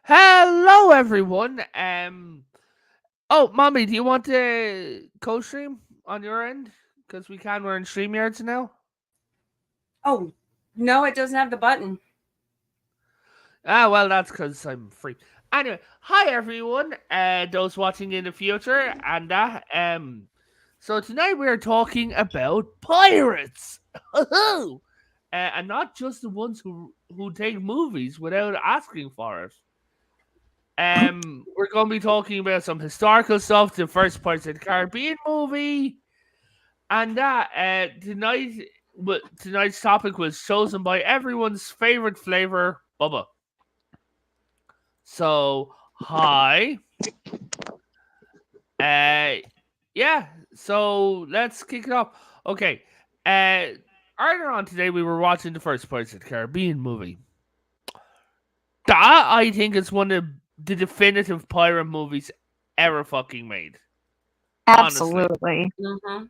Hello, everyone. Oh, mommy, do you want to co-stream on your end? Because we can. We're in StreamYards now. Oh, no, it doesn't have the button. Ah, well, that's because I'm free. Anyway, hi everyone. Those watching in the future and that. So tonight we're talking about pirates. And not just the ones who take movies without asking for it. We're going to be talking about some historical stuff, the first Pirates of the Caribbean movie, and that. Tonight's topic was chosen by everyone's favorite flavor, Bubba. So, hi. Uh, yeah. So let's kick it off. Okay. Earlier on today, we were watching the first Pirates of the Caribbean movie. That I think is one of the definitive pirate movies ever fucking made. Honestly. Absolutely. Mm-hmm.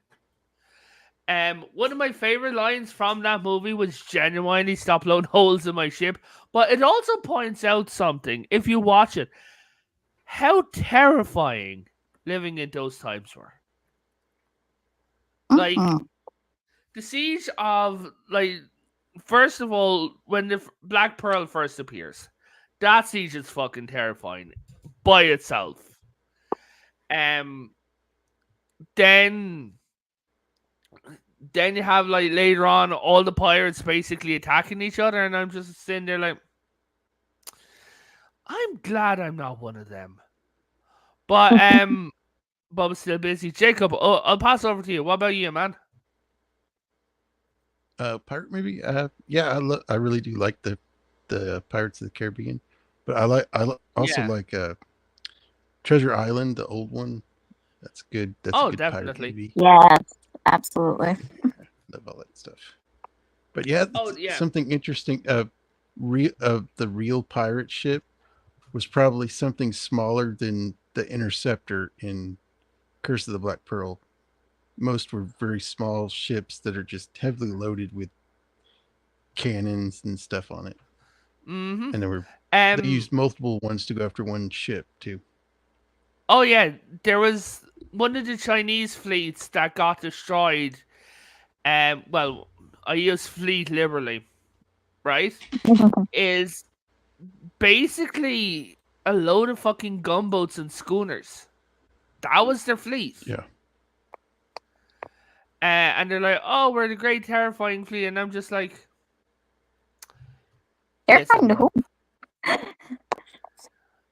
One of my favorite lines from that movie was genuinely "Stop blowing holes in my ship," but it also points out something if you watch it, how terrifying living in those times were. Like Mhm. the siege of first of all, when the Black Pearl first appears, that siege is fucking terrifying by itself. Um, then then you have later on all the pirates basically attacking each other, and I'm just sitting there like, I'm glad I'm not one of them. But Bob's still busy. Jacob, I'll pass over to you. What about you, man? Pirate movie. Yeah, I really do like the Pirates of the Caribbean, but also Yeah. like Treasure Island, the old one. That's good. That's a Oh, good pirate definitely. movie. Yes, absolutely. Love all that stuff. But yeah, Oh, yeah. something interesting. The real pirate ship was probably something smaller than the Interceptor in Curse of the Black Pearl. Most were very small ships that are just heavily loaded with cannons and stuff on it. Mm-hmm. And they Um. used multiple ones to go after one ship too. Oh yeah, there was one of the Chinese fleets that got destroyed. Well, I use fleet liberally, right? Is basically a load of fucking gunboats and schooners. That was their fleet. Yeah. And they're like, "Oh, we're the great terrifying fleet," and I'm just like, Terrifying to "Listen, who?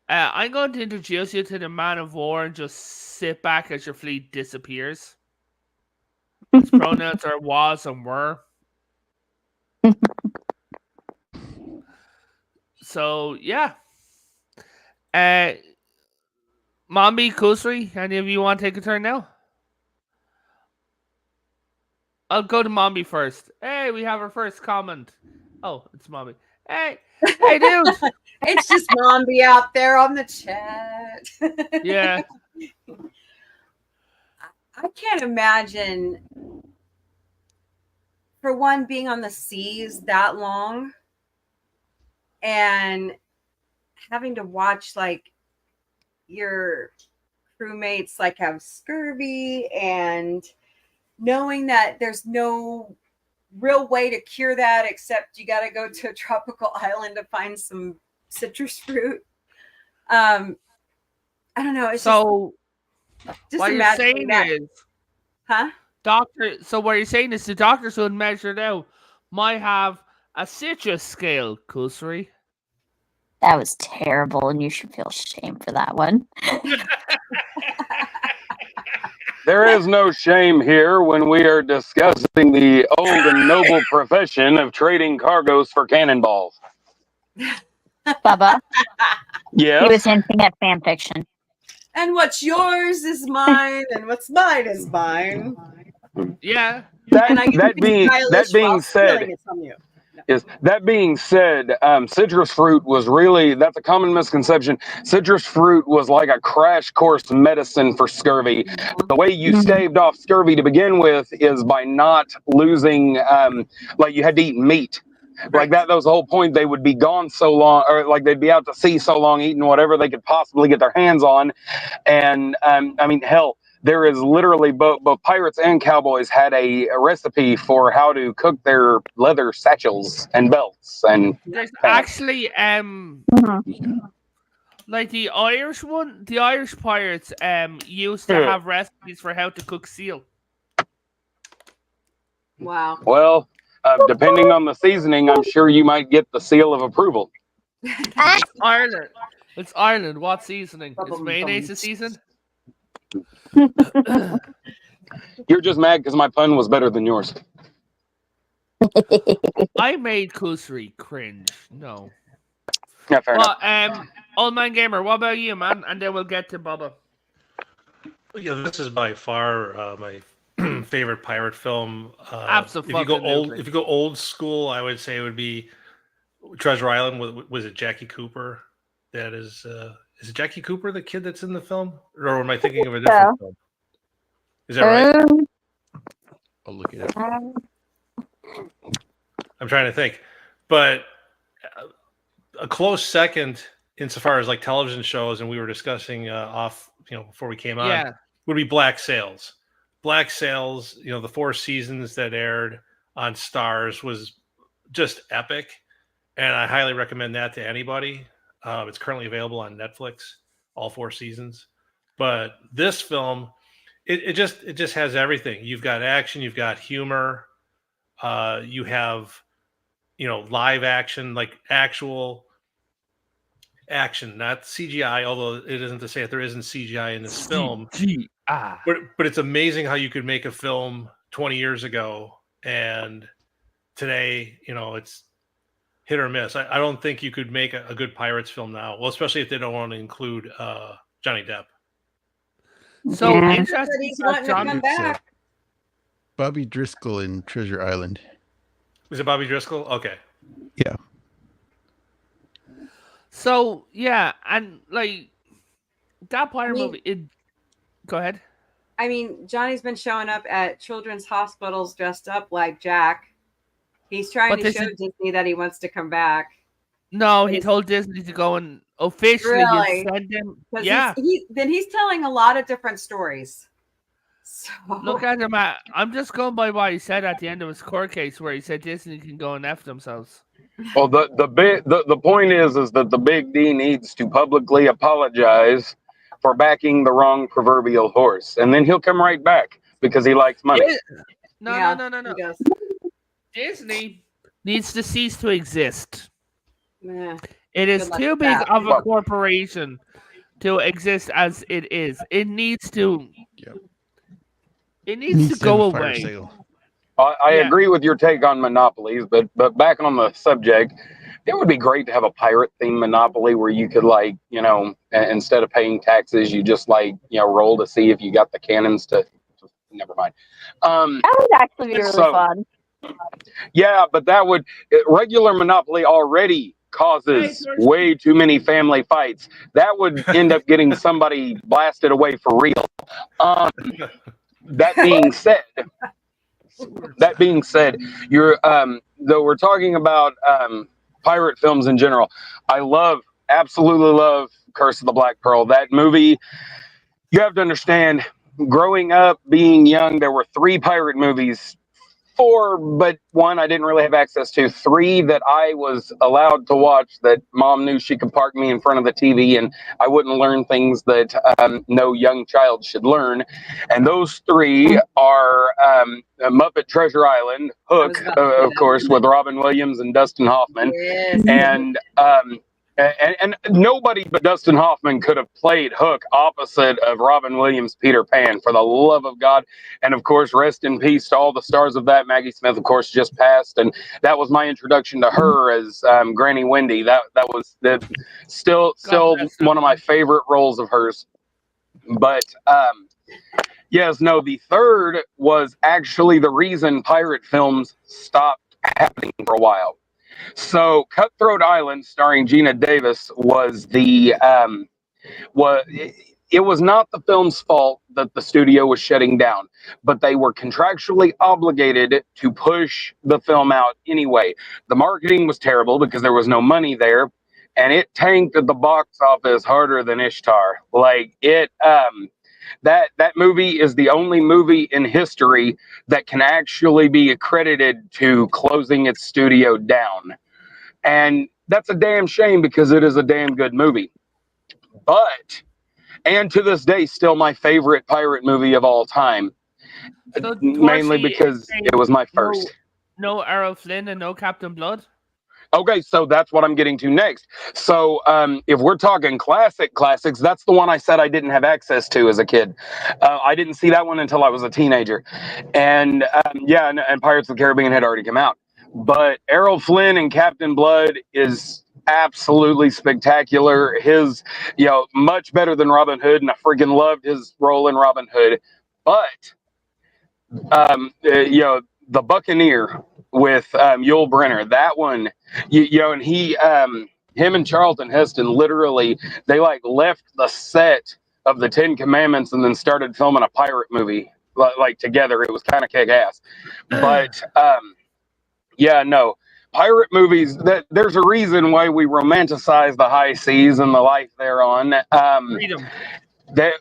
I'm going to introduce you to the man of war and just sit back as your fleet disappears." His pronouns are was and were. So yeah. Uh, Mombi, Kusri, any of you want to take a turn now? I'll go to Mombi first. Hey, we have our first comment. Oh, it's Mombi. Hey, dude. It's just Mombi out there on the chat. Yeah. I can't imagine, for one, being on the seas that long and having to watch your crewmates have scurvy, and knowing that there's no real way to cure that except you got to go to a tropical island to find some citrus fruit. I don't know. It's so just what you're saying that. is, Huh? doctor. So what you're saying is the doctors who measured out might have a citrus scale, Kusri. That was terrible, and you should feel shame for that one. There is no shame here when we are discussing the old and noble profession of trading cargoes for cannonballs. Bubba, he was Yes. hinting at fan fiction. And what's yours is mine, and what's mine is mine. Yeah. And I get That to be stylish being while said, stealing it from you. Yes. That being said, citrus fruit was that's a common misconception. Citrus fruit was like a crash course medicine for scurvy. The way you staved off scurvy to begin with is by not losing, you had to eat meat. Like that was the whole point. They would be gone so long, or like they'd be out to sea so long, eating whatever they could possibly get their hands on. And I mean, hell, there is literally both pirates and cowboys had a recipe for how to cook their leather satchels and belts and There's pants. actually Mhm. like the Irish one, the Irish pirates used to have recipes for how to cook seal. Wow. Well, depending on the seasoning, I'm sure you might get the seal of approval. Ireland. It's Ireland. What seasoning? Is Bum, mayonnaise bum. a season? You're just mad because my pun was better than yours. I made Kusri cringe. No. Yeah, fair enough. Well, Old Man Gamer, what about you, man? And then we'll get to Bubba. Yeah, this is by far my favorite pirate film. Abso-fucking-lutely. If you go old school, I would say it would be Treasure Island. Was it Jackie Cooper? That is it Jackie Cooper, the kid that's in the film, or am I thinking of a different film? Is that right? I'll look it up. I'm trying to think, but a close second, insofar as like television shows, and we were discussing off, before we came on, Yeah. would be Black Sails. Black Sails, the 4 seasons that aired on Stars was just epic, and I highly recommend that to anybody. It's currently available on Netflix, all 4 seasons. But this film, it just has everything. You've got action, you've got humor, you have live action, like actual action, not CGI. Although it isn't to say that there isn't CGI in this film. CGI. But it's amazing how you could make a film 20 years ago and today, it's hit or miss. I don't think you could make a good Pirates film now. Well, especially if they don't want to include Johnny Depp. So Yeah. interesting. But he's wanting to come back. Bobby Driscoll in Treasure Island. Is it Bobby Driscoll? Okay. Yeah. So yeah, and like that pirate I mean- movie. It. Go ahead. I mean, Johnny's been showing up at children's hospitals dressed up like Jack. He's trying But to this show is- Disney that he wants to come back. No, he Is- told Disney to go and officially Really? send him. 'Cause Yeah. he's telling a lot of different stories. So Look at him. I'm just going by what he said at the end of his court case, where he said Disney can go and F themselves. Well, the point is that the Big D needs to publicly apologize for backing the wrong proverbial horse, and then he'll come right back because he likes money. No, yeah, no. he does. Disney needs to cease to exist. Yeah. It is Good luck too with big that. of a Well- corporation to exist as it is. It needs to. Yep. It needs to have go a fire away. sale. I Yeah. agree with your take on monopolies, but back on the subject, it would be great to have a pirate themed monopoly where you could instead of paying taxes, you just roll to see if you got the cannons to. Never mind. That would actually be really So- fun. Yeah, but regular monopoly already causes Hey, way too many family fights. That would end up getting somebody blasted away for real. That being said, you're though we're talking about pirate films in general, I absolutely love Curse of the Black Pearl. That movie, you have to understand, growing up, being young, there were 3 pirate movies. 4, but 1 I didn't really have access to. 3 that I was allowed to watch that Mom knew she could park me in front of the TV and I wouldn't learn things that no young child should learn. And those 3 are Muppet Treasure Island, Hook, I was about to say of that. course, with Robin Williams and Dustin Hoffman. Yes. And nobody but Dustin Hoffman could have played Hook opposite of Robin Williams' Peter Pan, for the love of God. And of course, rest in peace to all the stars of that. Maggie Smith, of course, just passed, and that was my introduction to her as Granny Wendy. That was still bless her. one of my favorite roles of hers. But yes, no, the third was actually the reason pirate films stopped happening for a while. So, Cutthroat Island, starring Gina Davis, was it was not the film's fault that the studio was shutting down, but they were contractually obligated to push the film out anyway. The marketing was terrible because there was no money there, and it tanked at the box office harder than Ishtar. Like it, that movie is the only movie in history that can actually be accredited to closing its studio down, and that's a damn shame because it is a damn good movie. But and to this day, still my favorite pirate movie of all time. So Mainly Torsi because is it was my no, first. no Errol Flynn and no Captain Blood. Okay, so that's what I'm getting to next. So if we're talking classics, that's the one I said I didn't have access to as a kid. I didn't see that one until I was a teenager. And and Pirates of the Caribbean had already come out. But Errol Flynn and Captain Blood is absolutely spectacular. His, much better than Robin Hood, and I freaking loved his role in Robin Hood. But the Buccaneer with Yul Brynner, that one, and him and Charlton Heston literally, they like left the set of the Ten Commandments and then started filming a pirate movie like together. It was kind of kick ass. But no. Pirate movies, there's a reason why we romanticize the high seas and the life thereon. Freedom.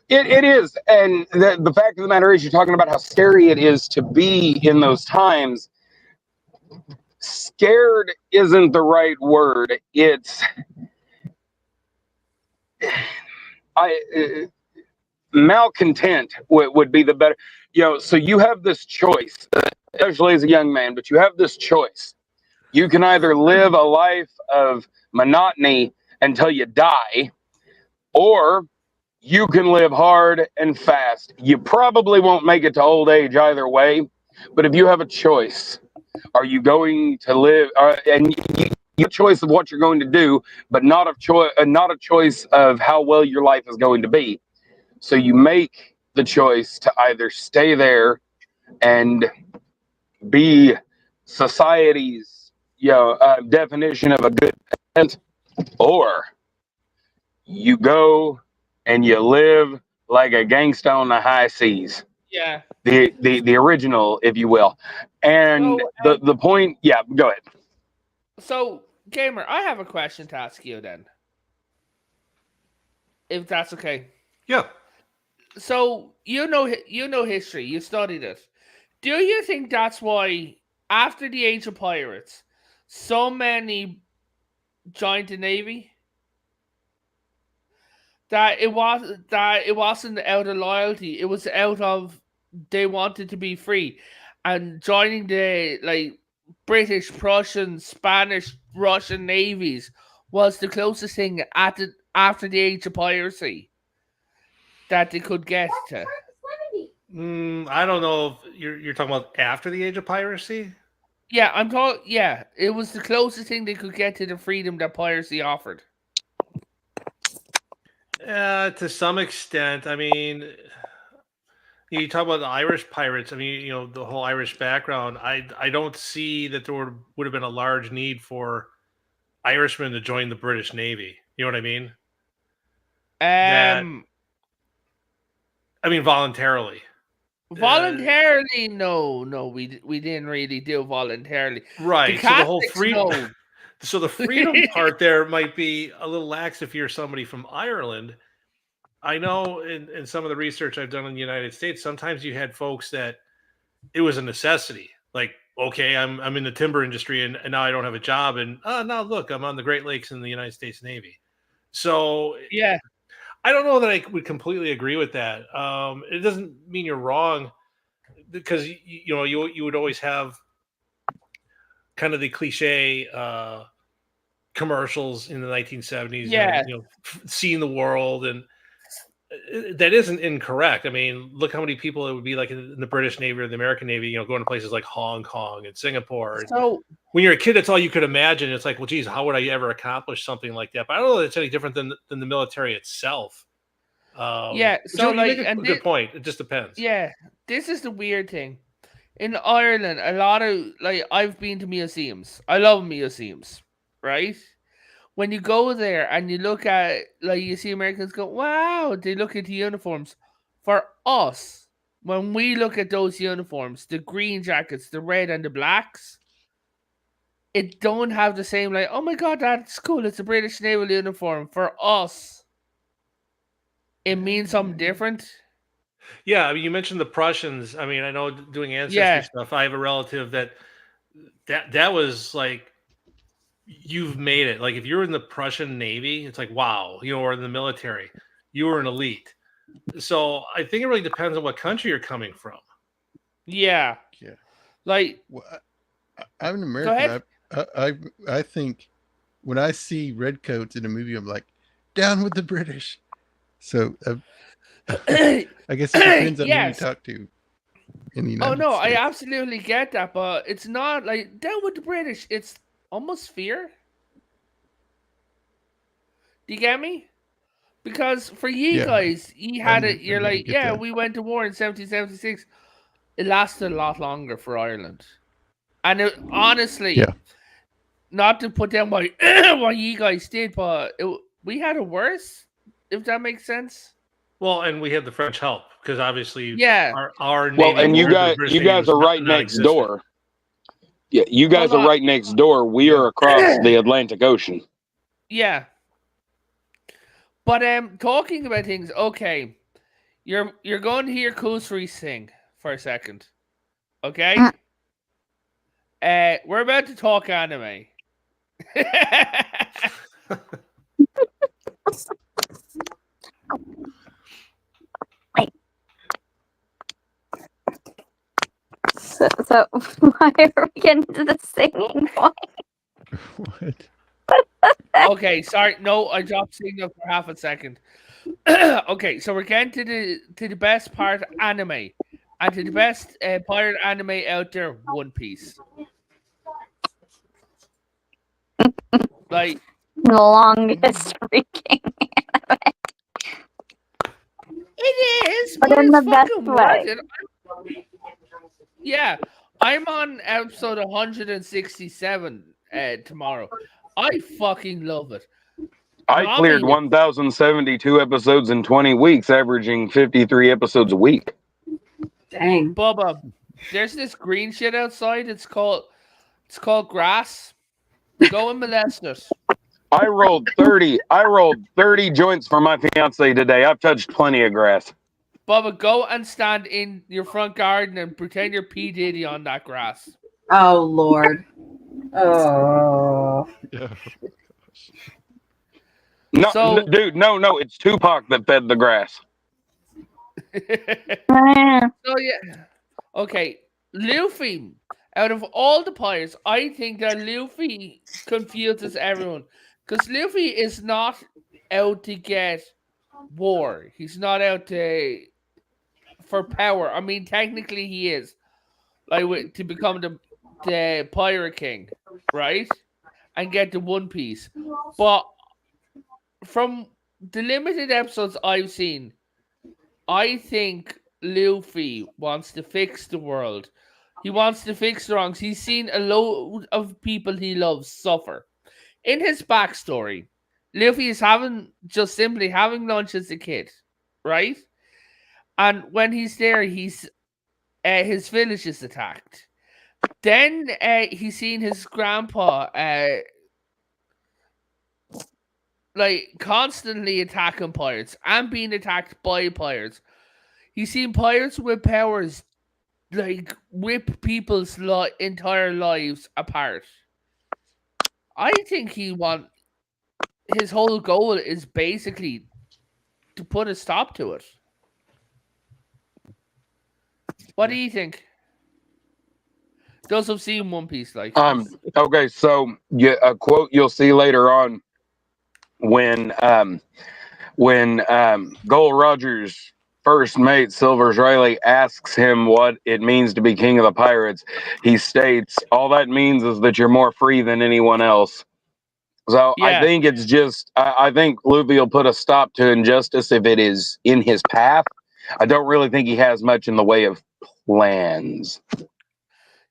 It is, and the fact of the matter is, you're talking about how scary it is to be in those times. Scared isn't the right word. It's malcontent would be the better. So you have this choice, especially as a young man, but you have this choice. You can either live a life of monotony until you die, or you can live hard and fast. You probably won't make it to old age either way, but if you have a choice, are you going to live? And you have a choice of what you're going to do, but not a choice of how well your life is going to be. So you make the choice to either stay there and be society's definition of a good parent, or you go and you live like a gangsta on the high seas. Yeah. The original, if you will. And the point, go ahead. So, Gamer, I have a question to ask you then. If that's okay. Yeah. So, you know history, you studied it. Do you think that's why after the Age of Pirates, so many joined the Navy? That it wasn't out of loyalty, it was out of they wanted to be free. And joining the British, Prussian, Spanish, Russian navies was the closest thing after the Age of Piracy that they could get to. I don't know if you're talking about after the Age of Piracy. Yeah, I'm talking. Yeah, it was the closest thing they could get to the freedom that piracy offered. To some extent, I mean, you talk about the Irish pirates. I mean, the whole Irish background. I don't see that there would have been a large need for Irishmen to join the British Navy. You know what I mean? I mean, voluntarily. Voluntarily, no, we didn't really do voluntarily. Right. So the whole freedom. So the freedom part there might be a little lax if you're somebody from Ireland. I know in some of the research I've done in the United States, sometimes you had folks that it was a necessity. Like, okay, I'm in the timber industry and now I don't have a job. And now look, I'm on the Great Lakes in the United States Navy. So yeah, I don't know that I would completely agree with that. It doesn't mean you're wrong, because you would always have kind of the cliche commercials in the 1970s. Yeah, seeing the world, and that isn't incorrect. I mean, look how many people it would be like in the British Navy or the American Navy. Going to places like Hong Kong and Singapore. So when you're a kid, that's all you could imagine. It's like, well, geez, how would I ever accomplish something like that? But I don't know that it's any different than the military itself. Yeah, so you make a good point. It just depends. Yeah, this is the weird thing. In Ireland, a lot of I've been to museums. I love museums, right? when you go there and you look at, like, you see Americans go, wow, they look at the uniforms. For us, when we look at those uniforms, the green jackets, the red and the blacks, it don't have the same, like, oh my god, that's cool, it's a British naval uniform. For us, it means something different. Yeah, I mean, you mentioned the Prussians. I mean, I know doing ancestry Yeah. stuff. I have a relative that was like, you've made it. Like, if you're in the Prussian Navy, it's like, wow, or in the military, you were an elite. So I think it really depends on what country you're coming from. Yeah. Yeah. Like, Well, I'm an go ahead. American. I think when I see redcoats in a movie, I'm like, down with the British. So I guess it depends on who you Yes. talk to in the Oh United no, I States. absolutely get that, but it's not like down with the British. It's almost fear. Do you get me? Because for you Yeah, guys, you had it. You're I like, get yeah, that. we went to war in 1776. It lasted a lot longer for Ireland, and honestly, Yeah. not to put down what what you guys did, but we had it worse. If that makes sense. Well, and we had the French help because obviously Yeah. our Well, Navy and you compared to the guys, British you Navy guys was are right next non-existent. door. Yeah, you guys Hold are on. right next door. We are across the Atlantic Ocean. Yeah. But talking about things, okay. You're going to hear Kusri sing for a second. Okay? We're about to talk anime. So why are we getting to the singing point? What? Okay, sorry. No, I dropped signal for half a second. Okay, so we're getting to the best part, anime. And to the best pirate anime out there, One Piece. Like, The longest freaking. it is, But but in it's the best fucking way. worth it. Yeah, I'm on episode 167 tomorrow. I fucking love it. I cleared Nami, 1,072 episodes in 20 weeks, averaging 53 episodes a week. Dang. Bubba, there's this green shit outside. It's called grass. Go and molest it. I rolled 30 joints for my fiance today. I've touched plenty of grass. Bubba, go and stand in your front garden and pretend you're P. Diddy on that grass. Oh Lord. Oh. Yeah. No, So- dude, no, it's Tupac that fed the grass. So yeah, okay. Luffy, out of all the pirates, I think that Luffy confuses everyone because Luffy is not out to get war. He's not out for power. I mean, technically he is, like, to become the pirate king, right, and get the One Piece. But from the limited episodes I've seen, I think Luffy wants to fix the world. He wants to fix the wrongs. He's seen a load of people he loves suffer. In his backstory, Luffy is simply having lunch as a kid, right? And when he's there, his village is attacked. Then he's seen his grandpa like constantly attacking pirates and being attacked by pirates. He's seen pirates with powers like rip people's entire lives apart. I think his whole goal is basically to put a stop to it. What do you think? Those who've seen One Piece, like, Okay, so a quote you'll see later on when Gold Rogers' first mate Silver Riley asks him what it means to be king of the pirates, he states, "All that means is that you're more free than anyone else." So I yeah, think it's just I think Luffy will put a stop to injustice if it is in his path. I don't really think he has much in the way of plans.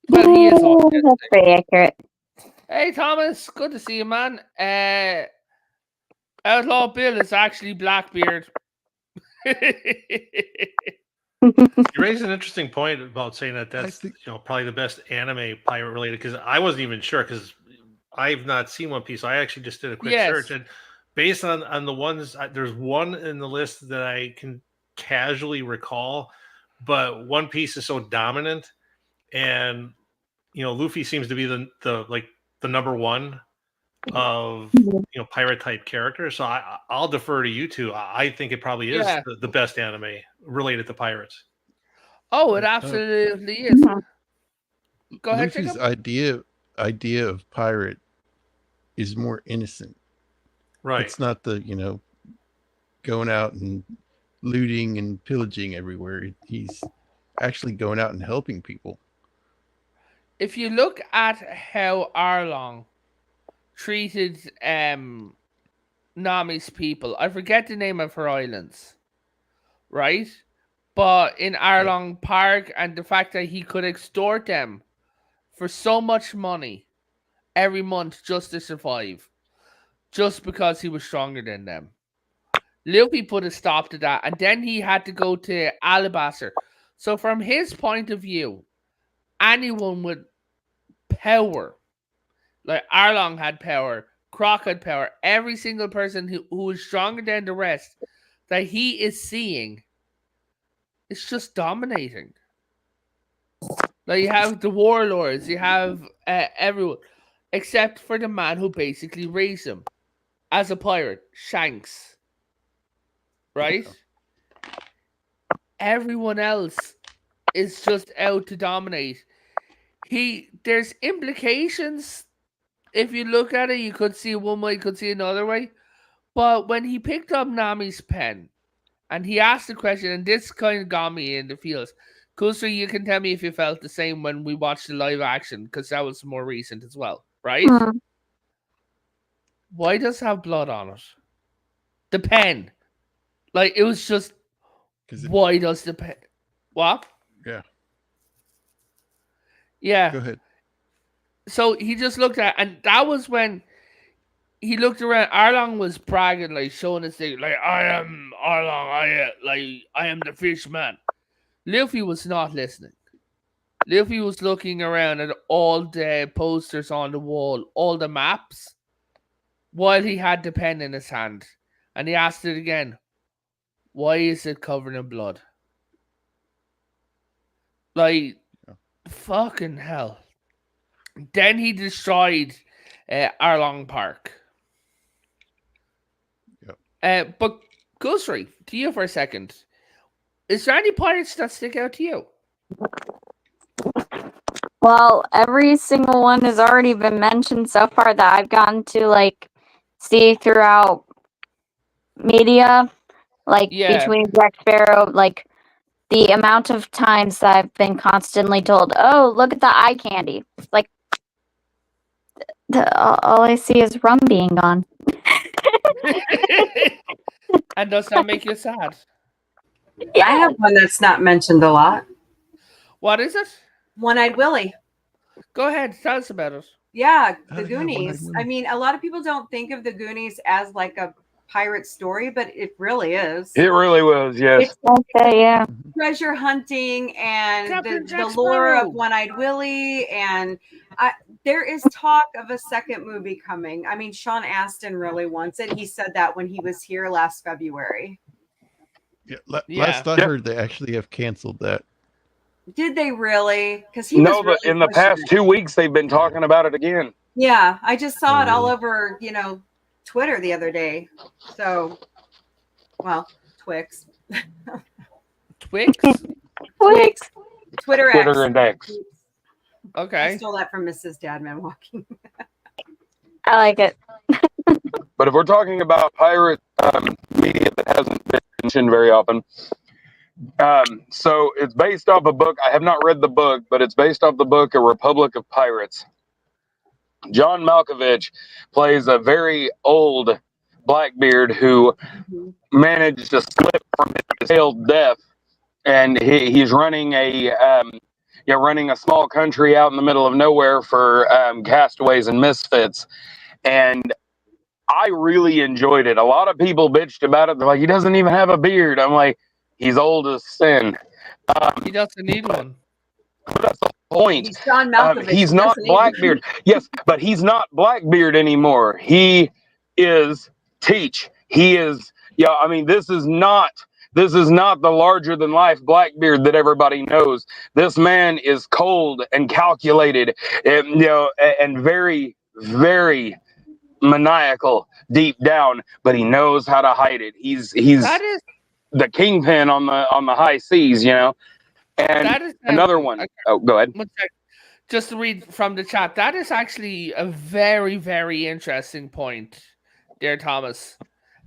well, he is all. That's pretty accurate. Hey, Thomas. Good to see you, man. Outlaw Bill is actually Blackbeard. You raised an interesting point about saying that I that's think probably the best anime pirate related, because I wasn't even sure, because I've not seen One Piece. So I actually just did a quick search, Yes. and based on the ones, there's one in the list that I can casually recall, but One Piece is so dominant, and Luffy seems to be the number one of pirate type characters. So I'll defer to you two. I think it probably is Yeah. the best anime related to pirates. Oh, it absolutely is. Go ahead, Luffy's Jacob. idea of pirate is more innocent. Right. It's not the going out and looting and pillaging everywhere. He's actually going out and helping people. If you look at how Arlong treated Nami's people, I forget the name of her islands, right? But in Arlong Park, and the fact that he could extort them for so much money every month just to survive, just because he was stronger than them. Luffy put a stop to that, and then he had to go to Alabasser. So from his point of view, anyone with power, like Arlong had power, Croc had power, every single person who was stronger than the rest that he is seeing is just dominating. Like, you have the warlords, you have everyone, except for the man who basically raised him as a pirate, Shanks. Right? Everyone else is just out to dominate. There's implications. If you look at it, you could see one way, you could see another way. But when he picked up Nami's pen and he asked the question, and this kind of got me in the feels. Kusri, you can tell me if you felt the same when we watched the live action, because that was more recent as well, right? Why does it have blood on it? The pen. Like, it was just, why does the pen... What? Yeah. Yeah. Go ahead. So he just looked at, and that was when he looked around. Arlong was bragging, like, showing his thing, like, I am Arlong, I am the fish man. Luffy was not listening. Luffy was looking around at all the posters on the wall, all the maps, while he had the pen in his hand. And he asked it again, why is it covered in blood? Like, fucking hell. Then he destroyed Arlong Park. But Ghostry, to you for a second. Is there any pirates that stick out to you? Well, every single one has already been mentioned so far that I've gotten to see throughout media, between Jack Sparrow, the amount of times that I've been constantly told, "Oh, look at the eye candy." All I see is rum being gone. And does that make you sad? Yeah. I have one that's not mentioned a lot. What is it? One-Eyed Willie. Go ahead, tell us about it. Yeah, the Goonies. I mean, a lot of people don't think of the Goonies as like a pirate story, but it really is. It really was, yes. Yeah. Treasure hunting and the lore Sparrow. of One-Eyed Willie, and there is talk of a second movie coming. I mean, Sean Astin really wants it. He said that when he was here last February. Yeah, last I heard, they actually have canceled that. Did they really? Because No, but in the past 2 weeks, they've been talking about it again. Yeah, I just saw it all over, Twitter the other day. So, well, Twix. Twix? Twix. Twitter and X. Okay. I stole that from Mrs. Dadman Walking. I like it. But if we're talking about pirate media that hasn't been mentioned very often, so it's based off a book. I have not read the book, but it's based off the book A Republic of Pirates. John Malkovich plays a very old Blackbeard who managed to slip from his failed death, and he's running a running a small country out in the middle of nowhere for castaways and misfits. And I really enjoyed it. A lot of people bitched about it. They're like, he doesn't even have a beard. I'm like, he's old as sin. He doesn't need one. That's the point. He's John Malkovich. He's not Blackbeard. Yes, but he's not Blackbeard anymore. He is Teach. He is, I mean, this is not the larger than life Blackbeard that everybody knows. This man is cold and calculated, and, and very, very maniacal deep down, but he knows how to hide it. He's the kingpin on the high seas, And that is another one. Oh, go ahead. Just to read from the chat, that is actually a very, very interesting point there, Thomas.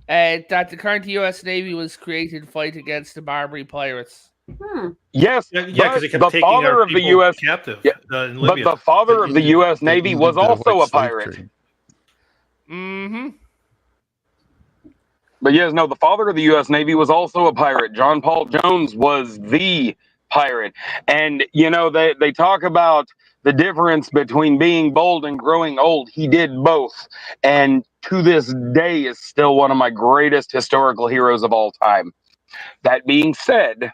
That the current U.S. Navy was created to fight against the Barbary pirates. Yes, because they kept the taking father our of the people U.S. captive in But Libya. the father of the U.S. Navy was also a pirate. Mm-hmm. But yes, no, the father of the U.S. Navy was also a pirate. John Paul Jones was the pirate. And, they talk about the difference between being bold and growing old. He did both. And to this day is still one of my greatest historical heroes of all time. That being said,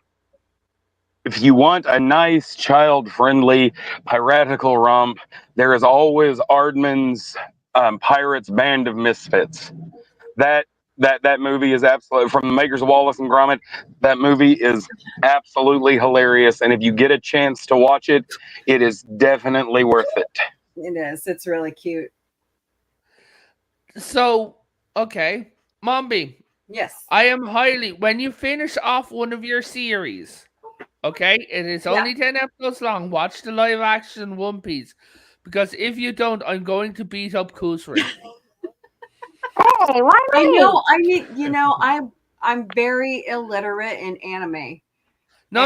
if you want a nice, child-friendly, piratical romp, there is always Aardman's Pirates Band of Misfits. That movie is absolutely, from the makers of Wallace and Gromit, that movie is absolutely hilarious. And if you get a chance to watch it, it is definitely worth it. It is. It's really cute. So, okay. Mombi. Yes. I am when you finish off one of your series, okay, it is only 10 episodes long, watch the live action One Piece. Because if you don't, I'm going to beat up Kusri. Hey, why I me? know. I'm very illiterate in anime. No.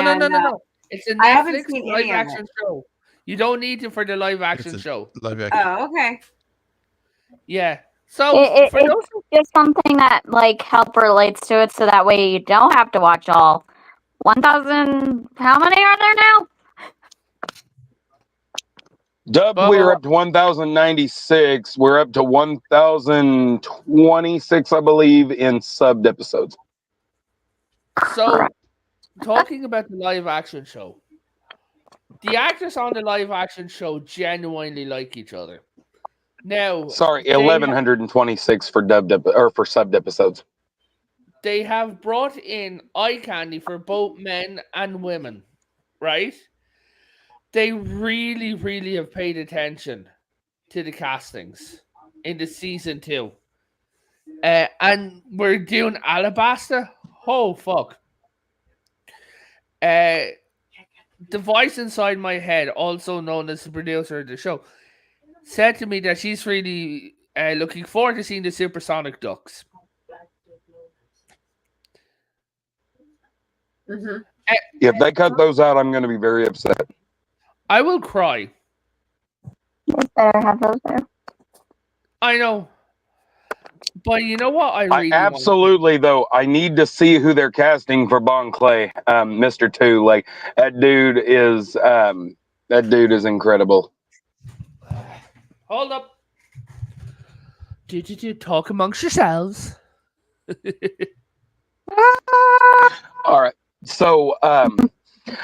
It's a Netflix live action show. You don't need it for the live action show. Live action. Oh, okay. Yeah. So it's just something that help relates to it, so that way you don't have to watch all 1,000. How many are there now? Dubbed, we're up to 1,096. We're up to 1,026, I believe, in subbed episodes. So, talking about the live action show, the actors on the live action show genuinely like each other. Now, 1,126 for dubbed for subbed episodes. They have brought in eye candy for both men and women, right? They really, really have paid attention to the castings in the season 2. And we're doing Alabasta. Oh, fuck. The voice inside my head, also known as the producer of the show, said to me that she's really looking forward to seeing the Supersonic Ducks. Mm-hmm. If they cut those out, I'm going to be very upset. I will cry. You better have those there. I know. But you know what? I need to see who they're casting for Bon Clay, Mr. 2. Like, that dude is incredible. Hold up. Talk amongst yourselves. All right. So,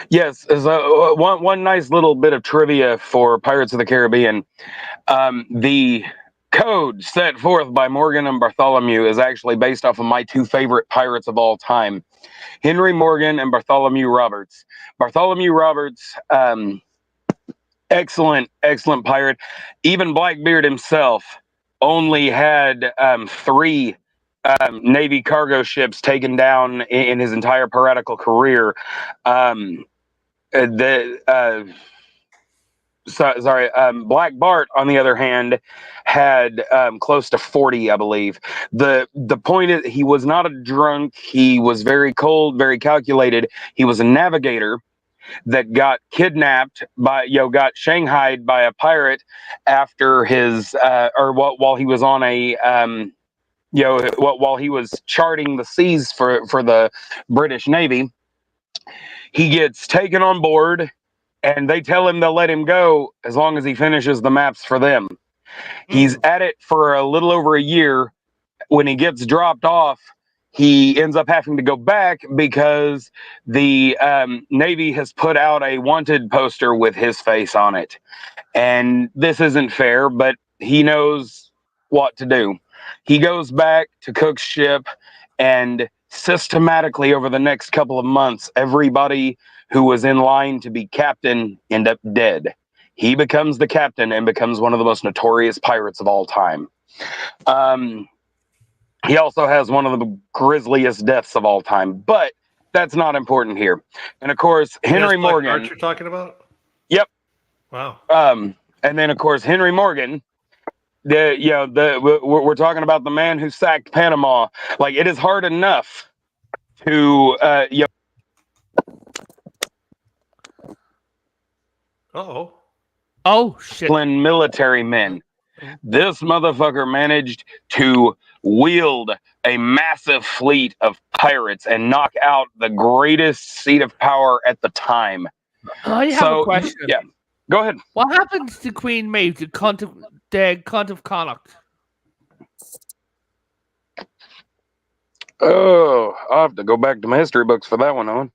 yes, as one nice little bit of trivia for Pirates of the Caribbean. The code set forth by Morgan and Bartholomew is actually based off of my two favorite pirates of all time, Henry Morgan and Bartholomew Roberts. Bartholomew Roberts, excellent pirate. Even Blackbeard himself only had 3 Navy cargo ships taken down in his entire piratical career. Black Bart, on the other hand, had close to 40, I believe. The point is, he was not a drunk. He was very cold, very calculated. He was a navigator that got kidnapped got shanghaied by a pirate after his while he was on a while he was charting the seas for the British Navy. He gets taken on board. and they tell him they'll let him go as long as he finishes the maps for them. He's at it for a little over a year. When he gets dropped off, he ends up having to go back because the Navy has put out a wanted poster with his face on it. And this isn't fair, but he knows what to do. He goes back to Cook's ship, and systematically over the next couple of months, everybody who was in line to be captain end up dead. He becomes the captain and becomes one of the most notorious pirates of all time. He also has one of the grisliest deaths of all time, but that's not important here. And of course, Henry Morgan. You're talking about? Yep. Wow. And then of course Henry Morgan. We're talking about the man who sacked Panama. Like, it is hard enough to Oh shit! Military men. This motherfucker managed to wield a massive fleet of pirates and knock out the greatest seat of power at the time. I have a question. Yeah, go ahead. What happens to Queen Maeve, the cunt of Connacht? Oh, I'll have to go back to my history books for that one, Owen.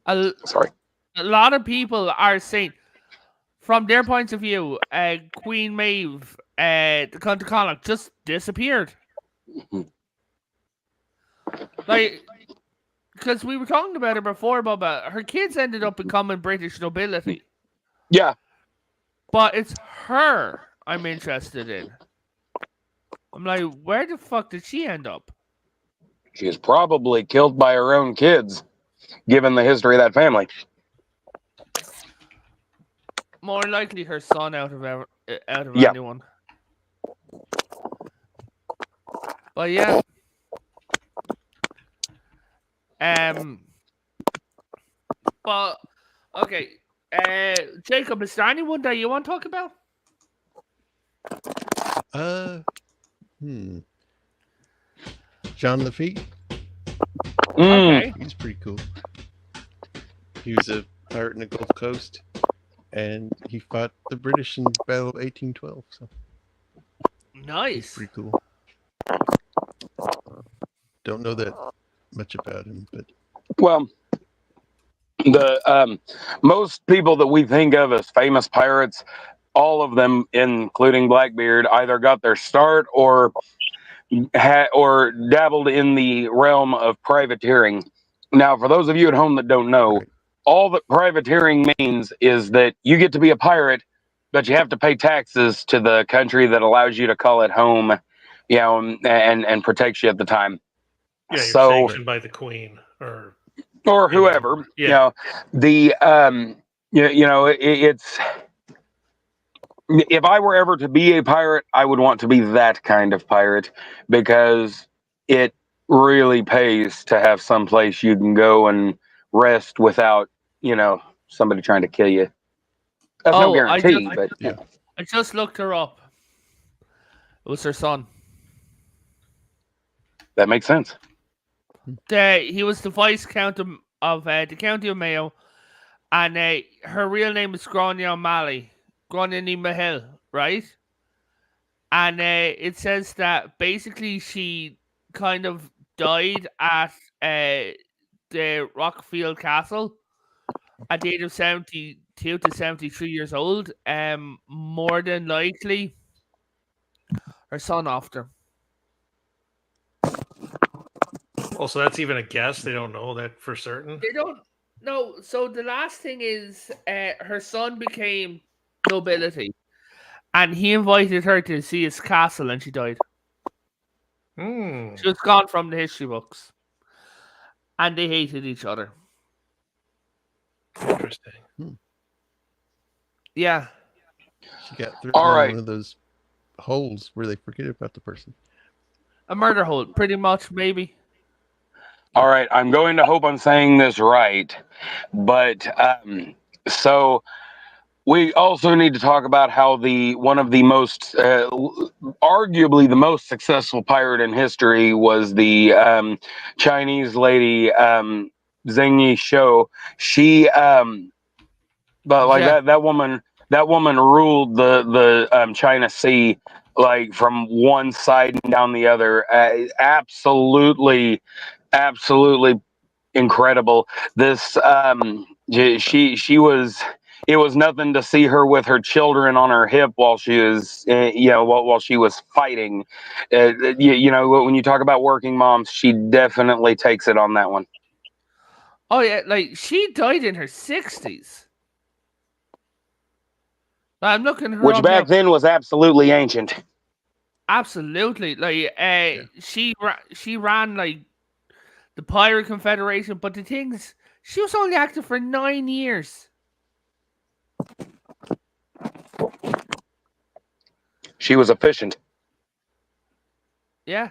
Oh, sorry. A lot of people are saying, from their points of view, Queen Maeve, the cunt of Connacht, just disappeared. Like, because we were talking about her before, Bubba. Her kids ended up becoming British nobility. Yeah. But it's her I'm interested in. I'm like, where the fuck did she end up? She was probably killed by her own kids, given the history of that family. More likely her son out of anyone. But yeah. But okay. Jacob, is there anyone that you want to talk about? John Lafitte. Okay. He's pretty cool. He was a pirate in the Gulf Coast, and he fought the British in the Battle of 1812. So nice. Pretty cool. Don't know that much about him, but well, the most people that we think of as famous pirates, all of them, including Blackbeard, either got their start or dabbled in the realm of privateering. Now, for those of you at home that don't know, all that privateering means is that you get to be a pirate, but you have to pay taxes to the country that allows you to call it home, you know, and protects you at the time. Yeah, you're sanctioned by the Queen or whoever. Yeah. It's. If I were ever to be a pirate, I would want to be that kind of pirate, because it really pays to have some place you can go and rest without, somebody trying to kill you. That's no guarantee, but yeah. I just looked her up. It was her son. That makes sense. He was the vice count of the county of Mayo, and her real name is Grania O'Malley. Grania Mahil, right? And it says that basically she kind of died at the Rockfield Castle at the age of 72 to 73 years old. More than likely, her son after. Oh, so that's even a guess? They don't know that for certain? They don't know. So the last thing is her son became nobility, and he invited her to see his castle, and she died. She was gone from the history books, and they hated each other. Interesting. Yeah. She got through one of those holes where they forget about the person. A murder hole, pretty much, maybe. All right, I'm going to hope I'm saying this right, but so we also need to talk about how one of the most, arguably the most successful pirate in history was the Chinese lady Zheng Yishou. She But like Yeah. that woman ruled the China Sea, like from one side and down the other. Absolutely incredible. This she was. It was nothing to see her with her children on her hip while she was, while she was fighting. When you talk about working moms, she definitely takes it on that one. Oh yeah, like she died in her 60s. I'm looking her Which up back now. then was absolutely ancient. Absolutely, like she ran like the Pirate Confederation, but the things she was only active for 9 years. She was efficient. Yeah.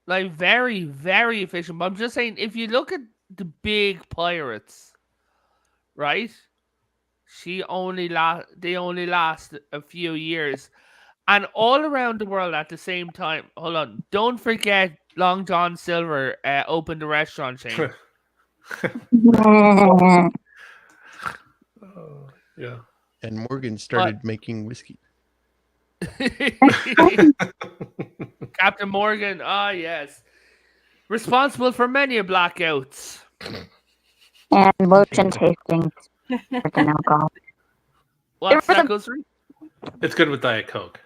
Like very, very efficient. But I'm just saying, if you look at the big pirates, right? They only last a few years, and all around the world at the same time. Hold on, don't forget Long John Silver opened a restaurant chain. Yeah. And Morgan started making whiskey. Captain Morgan, yes, responsible for many blackouts and lotion tasting freaking alcohol. What's that, Gussery? It's good with Diet Coke.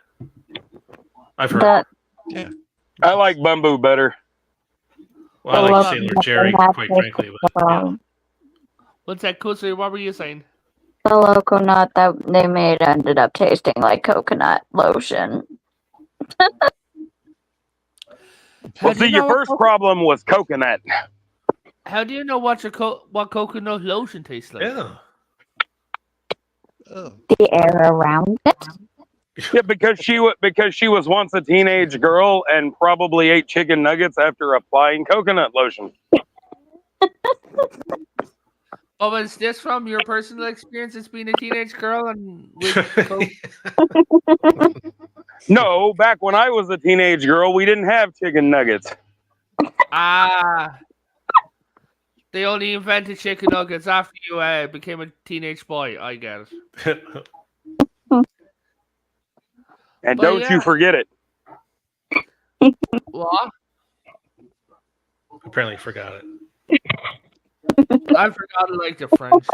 I've heard. Yeah. I like Bumbu better. Well, I like Sailor Jerry, quite frankly. But, yeah. What's that, Gussery? What were you saying? The loco nut that they made ended up tasting like coconut lotion. Well, see, your first problem was coconut. How do you know what what coconut lotion tastes like? Yeah. Oh. The air around it. Yeah, because she was once a teenage girl and probably ate chicken nuggets after applying coconut lotion. Oh, was this from your personal experience as being a teenage girl and with Coke? No, back when I was a teenage girl, we didn't have chicken nuggets. They only invented chicken nuggets after you became a teenage boy. I get it. And don't you forget it. What? Apparently forgot it. I forgot to like the French.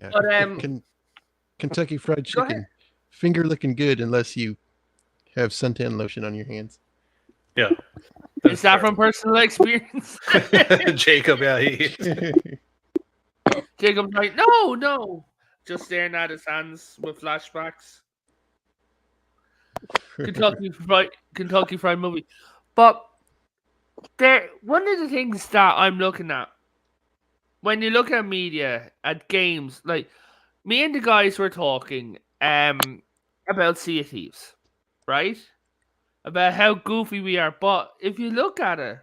Yeah. But Kentucky Fried Chicken, finger looking good unless you have suntan lotion on your hands. Yeah. Is that from personal experience? Jacob, yeah. Jacob's like, no. Just staring at his hands with flashbacks. Kentucky Fried Movie. But one of the things that I'm looking at, when you look at media, at games, like me and the guys were talking about Sea of Thieves, right? About how goofy we are. But if you look at it,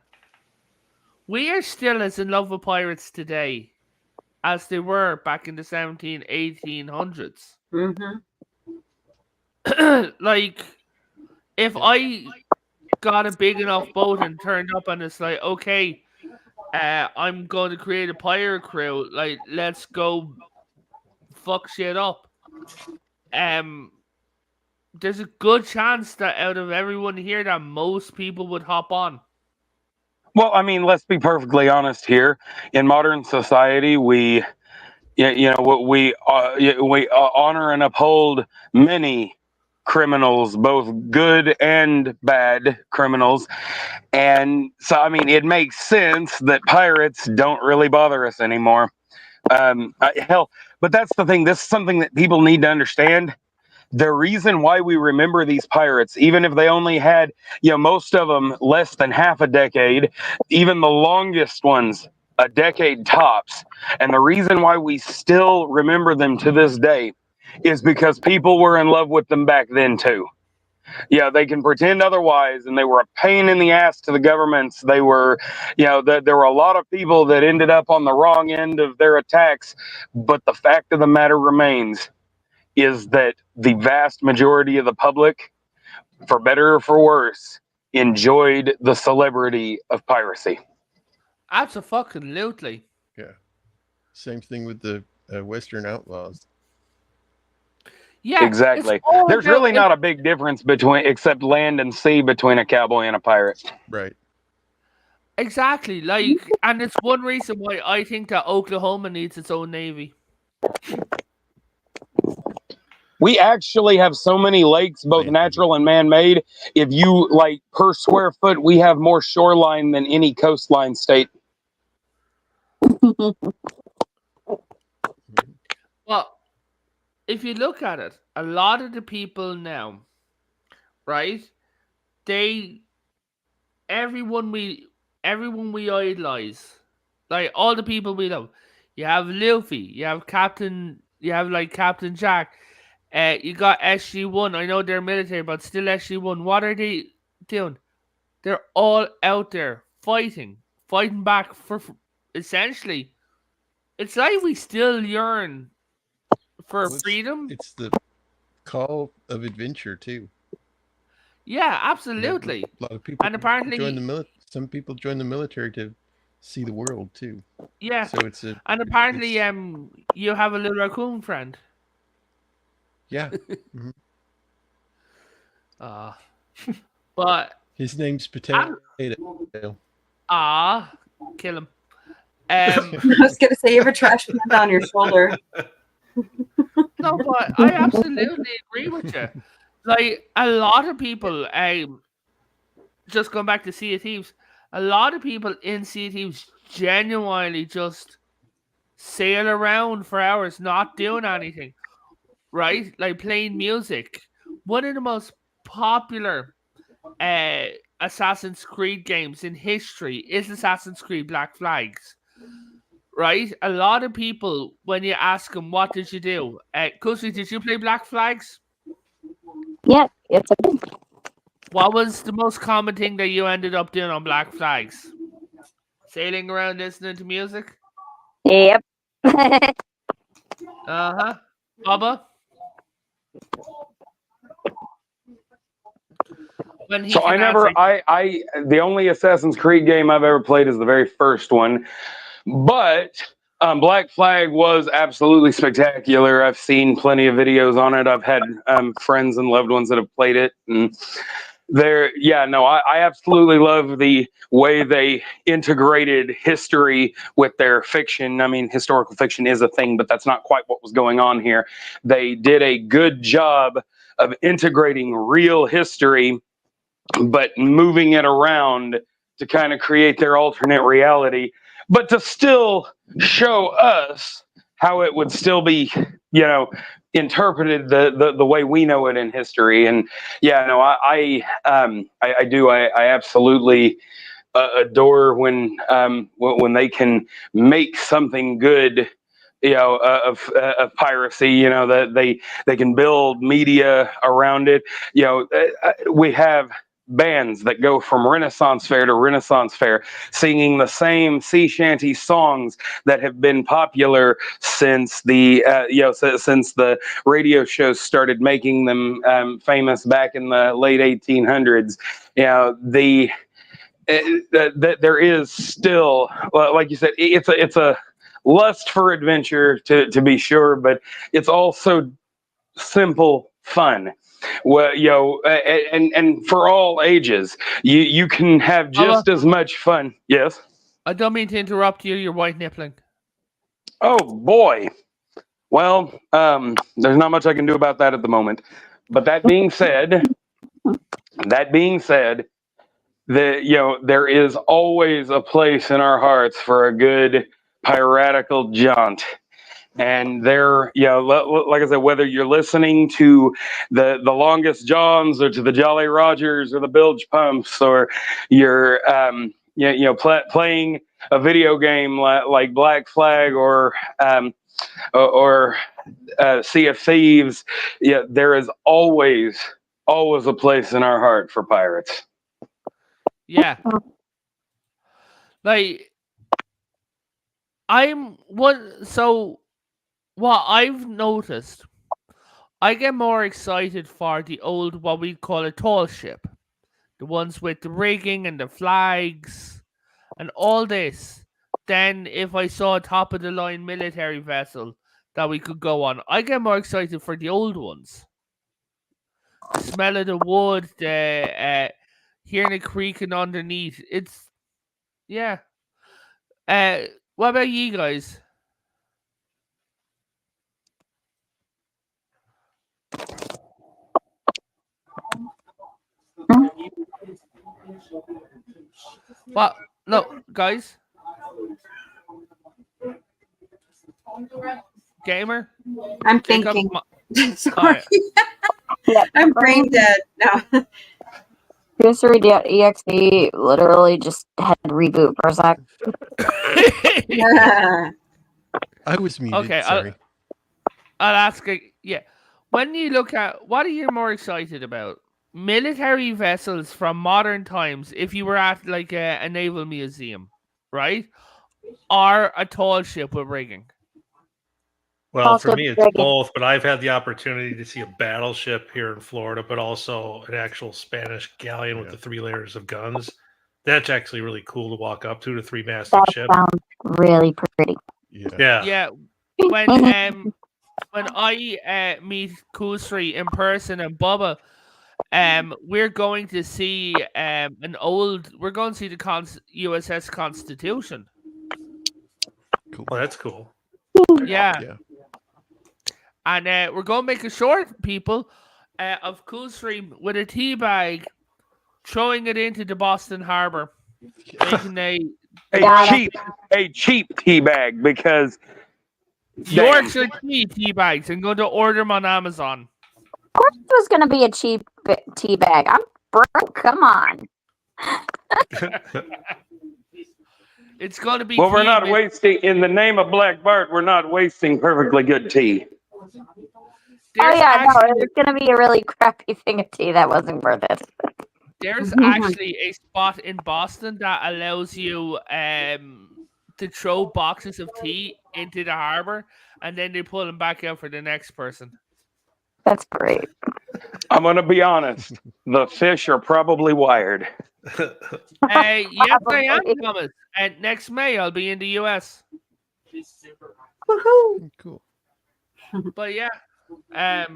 we are still as in love with pirates today as they were back in the 1800s. Mm-hmm. Like, if I got a big enough boat and turned up and it's like, okay, I'm going to create a pirate crew, like, let's go fuck shit up. There's a good chance that out of everyone here that most people would hop on. Well, I mean, let's be perfectly honest here. In modern society, we honor and uphold many criminals, both good and bad criminals. And so, I mean, it makes sense that pirates don't really bother us anymore. But that's the thing. This is something that people need to understand. The reason why we remember these pirates, even if they only had, most of them less than half a decade, even the longest ones, a decade tops. And the reason why we still remember them to this day is because people were in love with them back then too. Yeah, they can pretend otherwise, and they were a pain in the ass to the governments. They were, there were a lot of people that ended up on the wrong end of their attacks. But the fact of the matter remains is that the vast majority of the public, for better or for worse, enjoyed the celebrity of piracy. Absolutely. Yeah. Same thing with the Western Outlaws. Yeah, Exactly. it's all There's about really not a big difference between, except land and sea, between a cowboy and a pirate. Right. exactly and it's one reason why I think that Oklahoma needs its own navy. We actually have so many lakes, both Land Navy. natural and man-made. If you like per square foot, we have more shoreline than any coastline state. Well, if you look at it, a lot of the people now, right? They everyone we everyone we idolize, like all the people we love. You have Luffy, you have like Captain Jack. You got SG-1. I know they're military, but still SG-1. What are they doing? They're all out there fighting back for essentially. It's like we still yearn for Well, freedom. it's the call of adventure too. Yeah, You know, absolutely. a lot of people And join apparently, the military. Some people join the military to see the world too. yeah, So it's a and apparently, it's you have a little raccoon friend. yeah. Mhm. Uh but His name's I'm Potato. kill him. I was gonna say you have a trash can on your shoulder. No, but I absolutely agree with you. Like a lot of people, just going back to Sea of Thieves, a lot of people in Sea of Thieves genuinely just sail around for hours, not doing anything, right? Like playing music. One of the most popular uh, Assassin's Creed games in history is Assassin's Creed Black Flags. Right? A lot of people, when you ask them, what did you do? Kusi, did you play Black Flags? Yep, it's a What was the most common thing that you ended up doing on Black Flags? Sailing around listening to music? yep. Uh-huh. Bubba? When he So I can never, answer. the only Assassin's Creed game I've ever played is the very first one. But Black Flag was absolutely spectacular. I've seen plenty of videos on it. I've had friends and loved ones that have played it. And I absolutely love the way they integrated history with their fiction. I mean, historical fiction is a thing, but that's not quite what was going on here. They did a good job of integrating real history but moving it around to kind of create their alternate reality, but to still show us how it would still be, interpreted the way we know it in history. And I absolutely adore when they can make something good, of piracy, that they can build media around it. We have bands that go from Renaissance fair to Renaissance fair singing the same sea shanty songs that have been popular since since the radio shows started making them famous back in the late 1800s. There is still, like you said, it's a lust for adventure to be sure, but it's also simple fun. Well, and for all ages, you can have Bubba, just as much fun. Yes. I don't mean to interrupt you. You're white nippling. Oh boy. Well, there's not much I can do about that at the moment. But that being said, there is always a place in our hearts for a good piratical jaunt. And like I said, whether you're listening to the Longest Johns or to the Jolly Rogers or the Bilge Pumps, or you're playing a video game like Black Flag or Sea of Thieves, there is always a place in our heart for pirates. Yeah. Like, I'm one. So, what I've noticed, I get more excited for the old, what we call a tall ship. The ones with the rigging and the flags and all this. than if I saw a top of the line military vessel that we could go on. I get more excited for the old ones. The smell of the wood, the hearing it creaking underneath. It's yeah. What about you guys? What? No, guys. Gamer. I'm Jacob, thinking. All Sorry. right. Yeah. I'm brain dead. No. PS3.exe literally just had to reboot for a sec. I was muted. Okay, Sorry. I'll ask. Yeah, when you look at what are you more excited about? Military vessels from modern times. If you were at like a naval museum, right, or a tall ship with rigging. Well, Also for me, it's rigging. both, but I've had the opportunity to see a battleship here in Florida, but also an actual Spanish galleon with the 3 layers of guns. That's actually really cool to walk up to, the 3-masted That ship. sounds really pretty. Yeah. Yeah, when I meet Kusri in person and Bubba, we're going to see we're going to see the USS Constitution. Cool. Oh, that's cool. Yeah. Yeah. And we're going to make a short, people, of Kusri with a tea bag, throwing it into the Boston Harbor, making a cheap tea bag because Yorkshire tea bags. I'm going to order them on Amazon. Of course it was going to be a cheap tea bag. I'm broke. Come on. It's going to be well, we're tea not wasting in the name of Black Bart. We're not wasting perfectly good tea. There's it's going to be a really crappy thing of tea that wasn't worth it. There's actually a spot in Boston that allows you to throw boxes of tea into the harbor, and then they pull them back out for the next person. That's great. I'm going to be honest. The fish are probably wired. Yes, I am, Thomas. And next May, I'll be in the US. Woohoo! Cool. But yeah, but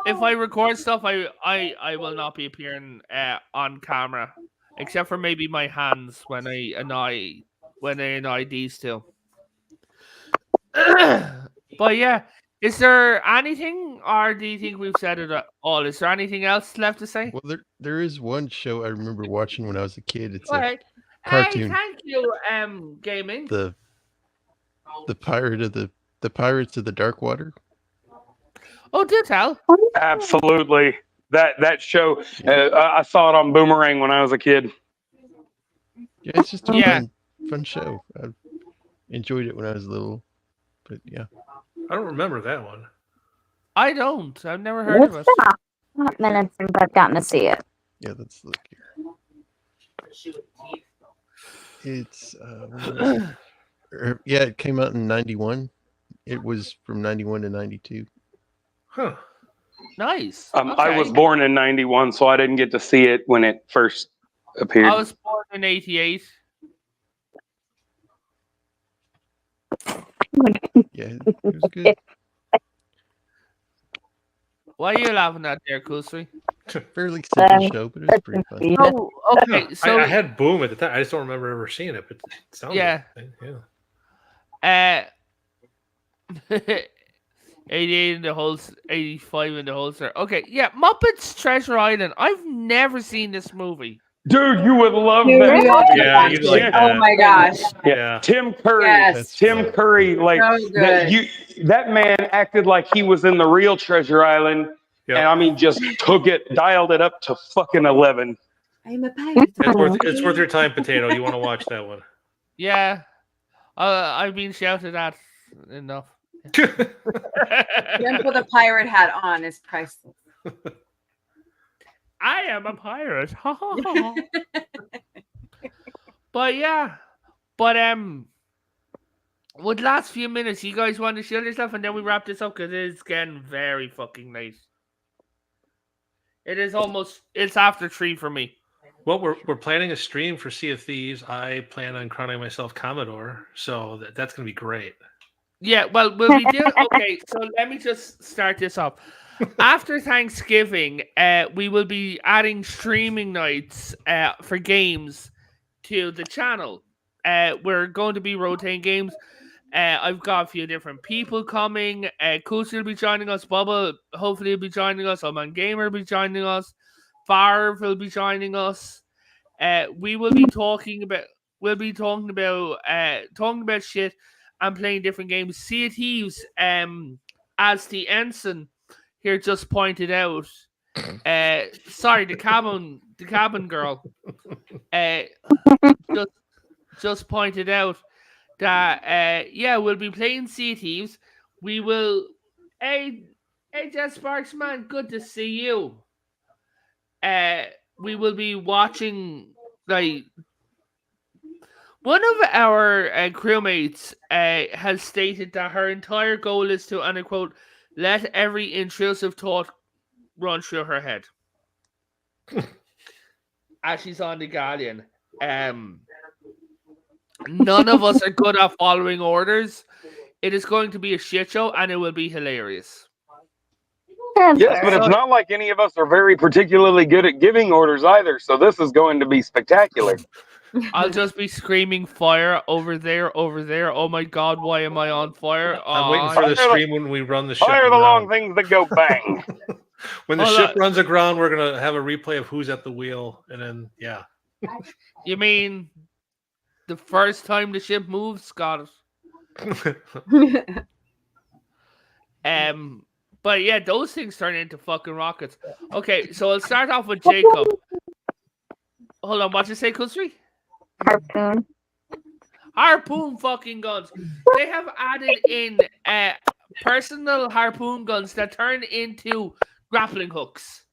if I record stuff, I will not be appearing on camera, except for maybe my hands when I annoy these two. But yeah, is there anything, or do you think we've said it all? Is there anything else left to say? Well, there is one show I remember watching when I was a kid. It's All a right. cartoon. Hey, thank you, gaming. The Pirates of the Dark Water. Oh, do tell. Absolutely. That show, I saw it on Boomerang when I was a kid. Yeah, it's just a fun show. I enjoyed it when I was little, but yeah. I don't remember that one. I don't. I've never heard of it. Not minutes since I've gotten to see it. Yeah, let's look here. It's it came out in 91. It was from 91 to 92. Huh. Nice. I was born in 91, so I didn't get to see it when it first appeared. I was born in 88. Yeah, it was good. Why are you laughing at there, Kusri? Fairly simple show, but it was pretty fun. Oh, okay. So I had Boom at the time. I just don't remember ever seeing it, but it sounds like it. 88 in the holster, 85 in the holster. Okay, yeah, Muppets Treasure Island. I've never seen this movie. Dude, you would love Dude, that. Yeah, you'd like that. Oh my gosh. Yeah. Tim Curry. Yes. Tim Curry, like So good. that man acted like he was in the real Treasure Island. Yep. And I mean, just dialed it up to fucking 11. I'm a pirate. It's worth your time, Potato. You want to watch that one? Yeah, I've been shouted at enough. Him with a pirate hat on is priceless. I am a pirate. But yeah, with the last few minutes, you guys want to shield yourself, and then we wrap this up because it is getting very fucking late. It's after 3 for me. Well, we're planning a stream for Sea of Thieves. I plan on crowning myself Commodore, so that's going to be great. Yeah, well, will we do? Okay, so let me just start this off. After Thanksgiving, we will be adding streaming nights for games to the channel. We're going to be rotating games. I've got a few different people coming. Kusi will be joining us. Bubba hopefully will be joining us. Oman Gamer will be joining us. Farv will be joining us. We will be talking about. We'll be talking about shit and playing different games. Sea of Thieves, as the ensign here just pointed out. Sorry, the cabin girl. Uh, just pointed out that yeah, we'll be playing Sea of Thieves. We will. Hey, Jess Sparks, man, good to see you. We will be watching like one of our crewmates has stated that her entire goal is to, and I quote, let every intrusive thought run through her head. As she's on the Guardian. None of us are good at following orders. It is going to be a shit show, and it will be hilarious. Yes, but it's not like any of us are very particularly good at giving orders either, so this is going to be spectacular. I'll just be screaming fire over there, over there. Oh my god, why am I on fire? I'm waiting for the stream when we run the ship. Fire the long things that go bang. When the ship runs aground, we're going to have a replay of who's at the wheel, and then, yeah. You mean the first time the ship moves, Scott? But yeah, those things turn into fucking rockets. Okay, so I'll start off with Jacob. Hold on, what did you say, Kusri? Harpoon fucking guns. They have added in personal harpoon guns that turn into grappling hooks.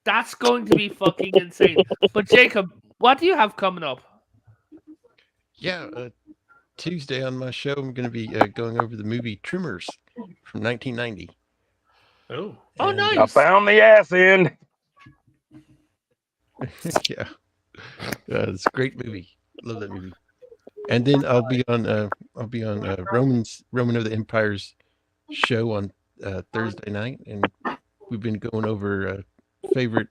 That's going to be fucking insane. But Jacob, what do you have coming up? Yeah, Tuesday on my show, I'm going to be going over the movie Trimmers from 1990. Oh, nice! I found the ass end. Yeah, it's a great movie. Love that movie. And then I'll be on Roman of the Empire's show on Thursday night, and we've been going over favorite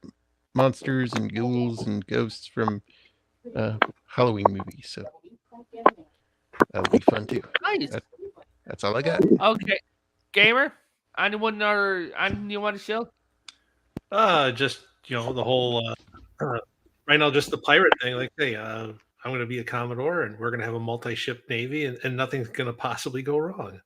monsters and ghouls and ghosts from Halloween movies. So that'll be fun too. Nice. That's all I got. Okay, Gamer. Anyone you want to show? Just the whole right now, just the pirate thing. Like, hey, I'm going to be a Commodore, and we're going to have a multi-ship navy, and nothing's going to possibly go wrong.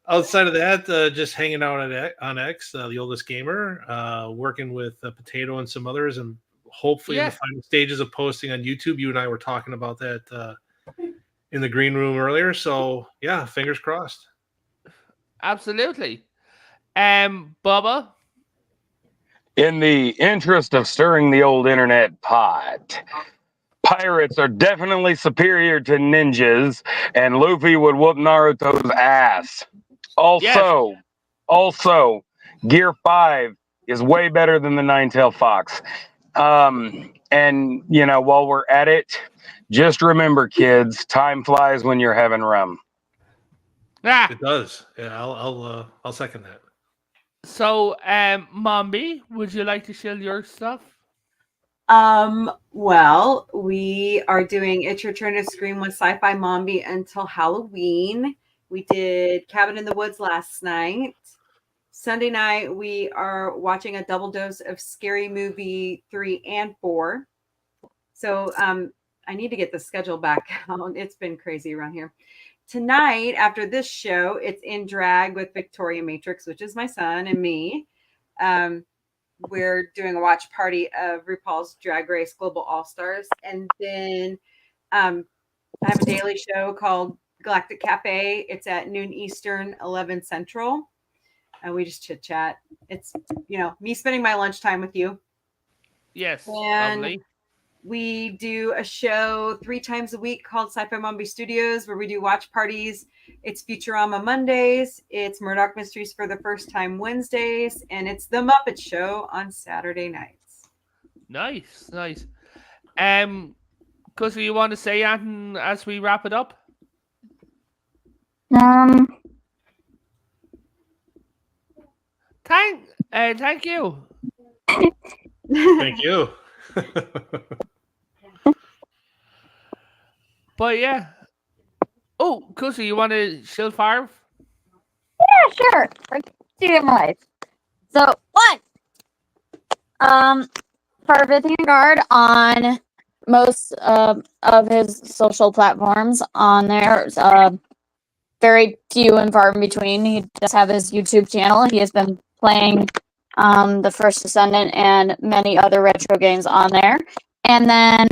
Outside of that, just hanging out on X, the oldest gamer, working with Potato and some others, and hopefully in the final stages of posting on YouTube. You and I were talking about that in the green room earlier. So yeah, fingers crossed. Absolutely. Bubba? In the interest of stirring the old internet pot, pirates are definitely superior to ninjas, and Luffy would whoop Naruto's ass. Also, Gear 5 is way better than the Nine-Tailed Fox. And, while we're at it, just remember, kids, time flies when you're having rum. It does. Yeah, I'll second that. So, Mombi, would you like to share your stuff? Well, we are doing It's Your Turn to Scream with Sci-Fi Mombi until Halloween. We did Cabin in the Woods last night. Sunday night, we are watching a double dose of Scary Movie 3 and 4. So I need to get the schedule back out. It's been crazy around here. Tonight, after this show, it's In Drag with Victoria Matrix, which is my son and me. We're doing a watch party of RuPaul's Drag Race Global All-Stars. And then I have a daily show called Galactic Cafe. It's at noon Eastern, 11 Central. And we just chit chat. It's, me spending my lunchtime with you. Yes. And lovely. We do a show 3 times a week called Sci-Fi Mombi Studios, where we do watch parties. It's Futurama Mondays, it's Murdoch Mysteries for the First Time Wednesdays, and it's The Muppet Show on Saturday nights. Nice. Cuzzy, you want to say anything as we wrap it up? Thank you. Thank you. But yeah. Oh, Cuzzy, you want to shill fire? Yeah, sure. See my life. So one. Parvithian Guard on most of his social platforms on there. Very few and far in between. He does have his YouTube channel. He has been playing the First Descendant and many other retro games on there. And then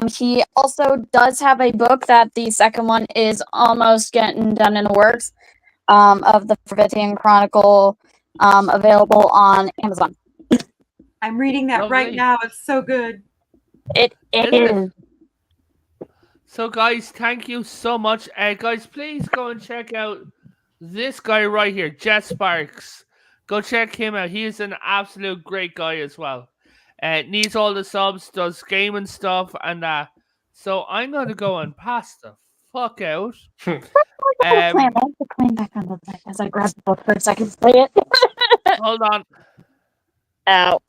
he also does have a book that the second one is almost getting done in the works of the Parvithian Chronicle, available on Amazon. I'm reading that right now. It's so good. It is. So, guys, thank you so much. Guys, please go and check out this guy right here, Jet Sparks. Go check him out. He is an absolute great guy as well. Needs all the subs, does gaming stuff, and that. So I'm going to go and pass the fuck out. I have to climb back on the bike as I grab the book for a second to play it. Hold on. Ow.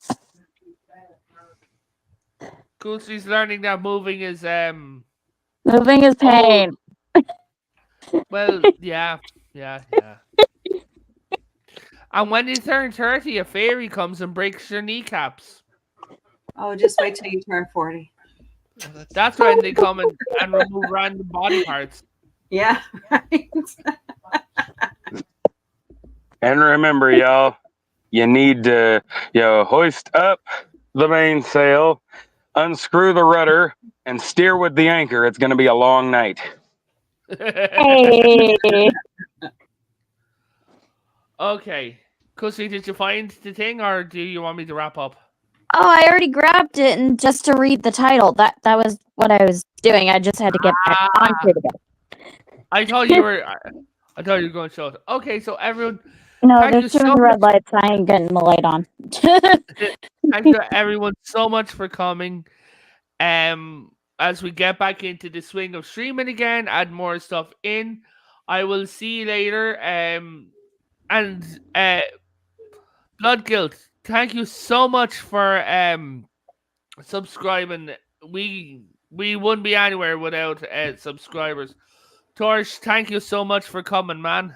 Goosey's learning that moving is moving is pain. Well, yeah. And when you turn 30, a fairy comes and breaks your kneecaps. Oh, just wait till you turn 40. That's when they come and remove random body parts. Yeah, right. And remember, y'all, you need to hoist up the mainsail, unscrew the rudder, and steer with the anchor. It's going to be a long night. Hey. Okay. Cussy, did you find the thing, or do you want me to wrap up? Oh, I already grabbed it, and just to read the title. That was what I was doing. I just had to get back onto it again. I thought you were going to show it. Okay, so everyone. No, there's too many red lights. I ain't getting the light on. Thank you, everyone, so much for coming. As we get back into the swing of streaming again, add more stuff in. I will see you later. And Blood Guilt, thank you so much for subscribing. We wouldn't be anywhere without subscribers. Torch, thank you so much for coming, man.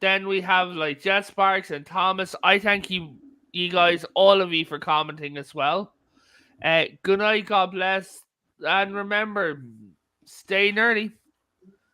Then we have like Jet Sparks and Thomas. I thank you guys, all of you, for commenting as well. Good night, God bless, and remember, stay nerdy.